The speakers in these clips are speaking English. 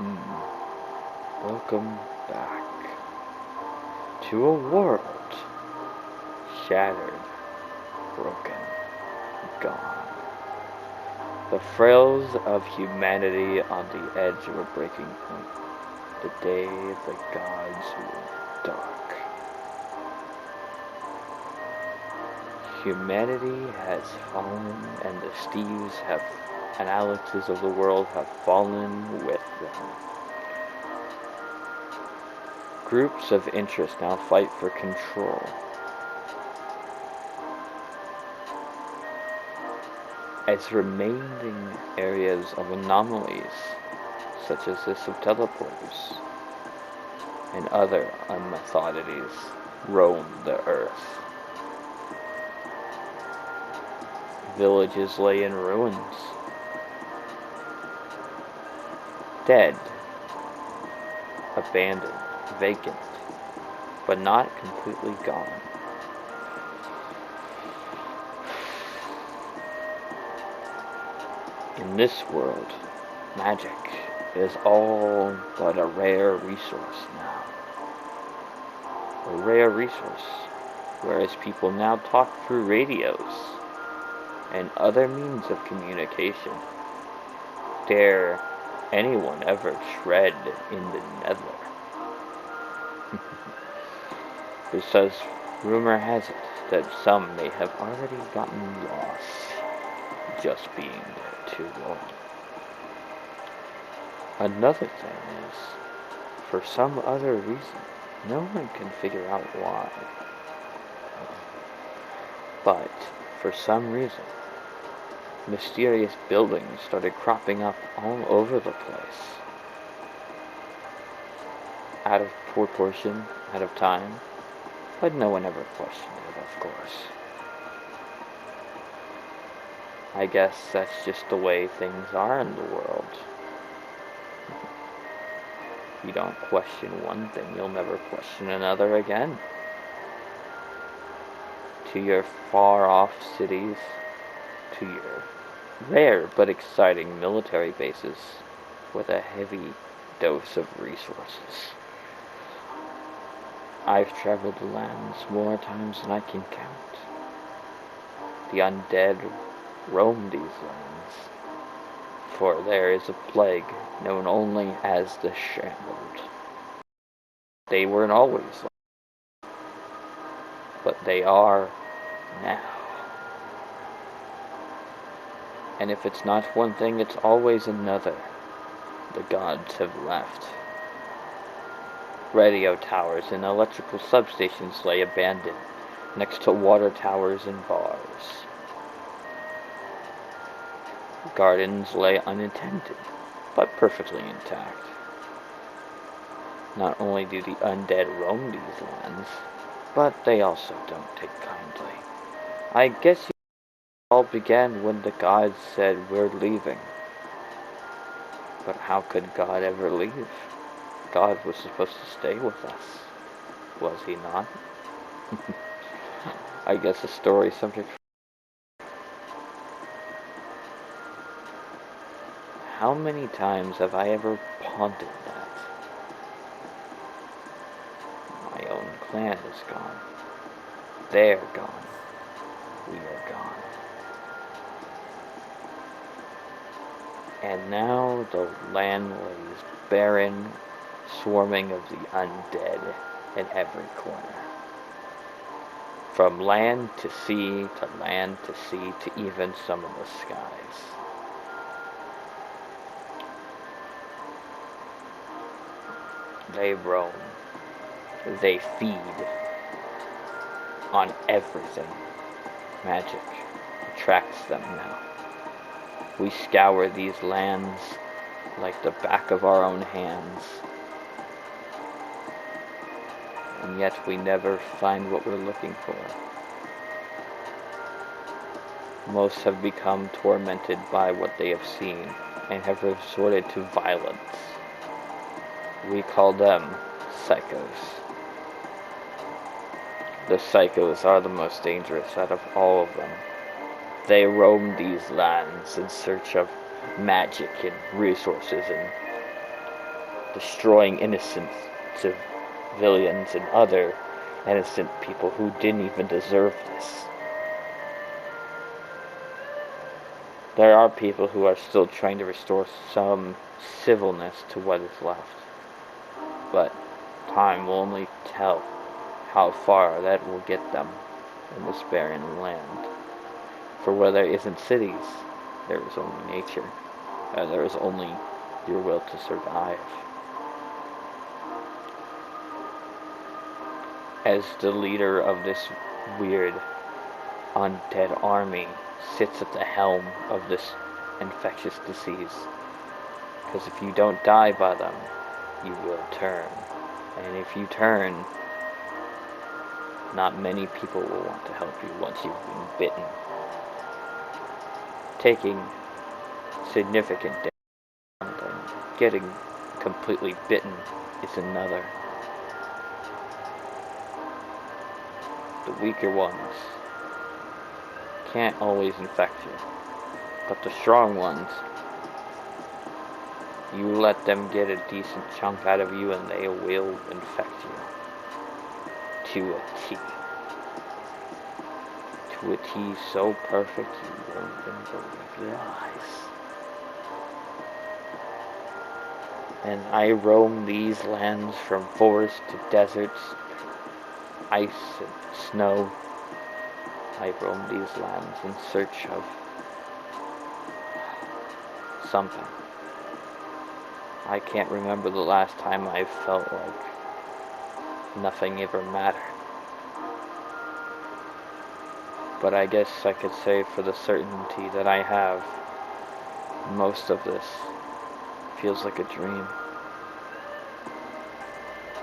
Welcome back to a world shattered, broken, gone. The frails of humanity on the edge of a breaking point. The day the gods were dark. Humanity has fallen, and the Steves and Alexes of the world have fallen with them. Groups of interest now fight for control. As remaining areas of anomalies, such as this of teleporters and other unmethodities, roam the earth. Villages lay in ruins, dead, abandoned, vacant, but not completely gone. In this world, magic is all but a rare resource now. A rare resource, whereas people now talk through radios and other means of communication. Dare anyone ever tread in the nether? Because rumor has it that some may have already gotten lost just being there too long. Another thing is, for some other reason, no one can figure out why. But, for some reason, mysterious buildings started cropping up all over the place. Out of proportion, out of time, but no one ever questioned it, of course. I guess that's just the way things are in the world. If you don't question one thing, you'll never question another again. To your far-off cities, to your rare but exciting military bases with a heavy dose of resources. I've traveled the lands more times than I can count. The undead roam these lands, for there is a plague known only as the THESHAMBLED. They weren't always like that, but they are now. And if it's not one thing, it's always another. The gods have left. Radio towers and electrical substations lay abandoned next to water towers and bars. Gardens lay unattended, but perfectly intact. Not only do the undead roam these lands, but they also don't take kindly. I guess it all began when the gods said we're leaving. But how could God ever leave? God was supposed to stay with us. Was he not? I guess a story subject for... How many times have I ever pondered that? My own clan is gone. They're gone. We are gone. And now the land lays barren, swarming of the undead in every corner. From land to sea to land to sea to even some of the skies. They roam. They feed on everything. Magic attracts them now. We scour these lands like the back of our own hands. And yet we never find what we're looking for. Most have become tormented by what they have seen and have resorted to violence. We call them psychos. The psychos are the most dangerous out of all of them. They roam these lands in search of magic and resources and destroying innocent civilians and other innocent people who didn't even deserve this. There are people who are still trying to restore some civilness to what is left. But time will only tell how far that will get them in this barren land. For where there isn't cities, there is only nature. There is only your will to survive. As the leader of this weird undead army sits at the helm of this infectious disease, because if you don't die by them, you will turn. And if you turn, not many people will want to help you once you've been bitten. Taking significant damage and getting completely bitten is another. The weaker ones can't always infect you, but the strong ones, you let them get a decent chunk out of you and they will infect you. To a T. To a T so perfect you won't even believe your eyes. And I roam these lands from forest to deserts, ice and snow. I roam these lands in search of something. I can't remember the last time I felt like nothing ever mattered. But I guess I could say for the certainty that I have, most of this feels like a dream.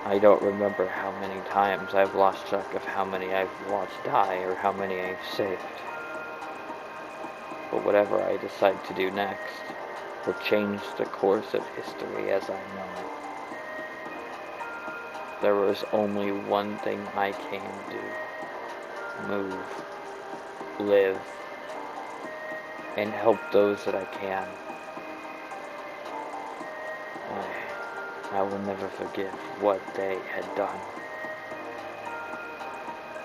I don't remember how many times I've lost track of how many I've watched die or how many I've saved. But whatever I decide to do next will change the course of history as I know it. There was only one thing I can do. Move, live, and help those that I can. I will never forgive what they had done.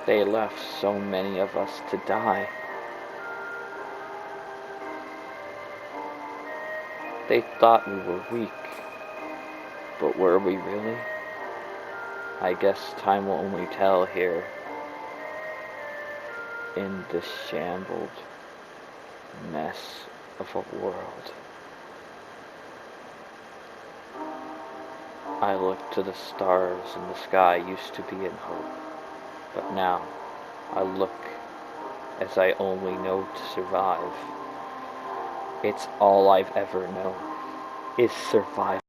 They left so many of us to die. They thought we were weak, but were we really? I guess time will only tell here in this shambled mess of a world. I look to the stars and the sky used to be in hope, but now I look as I only know to survive. It's all I've ever known, is survival.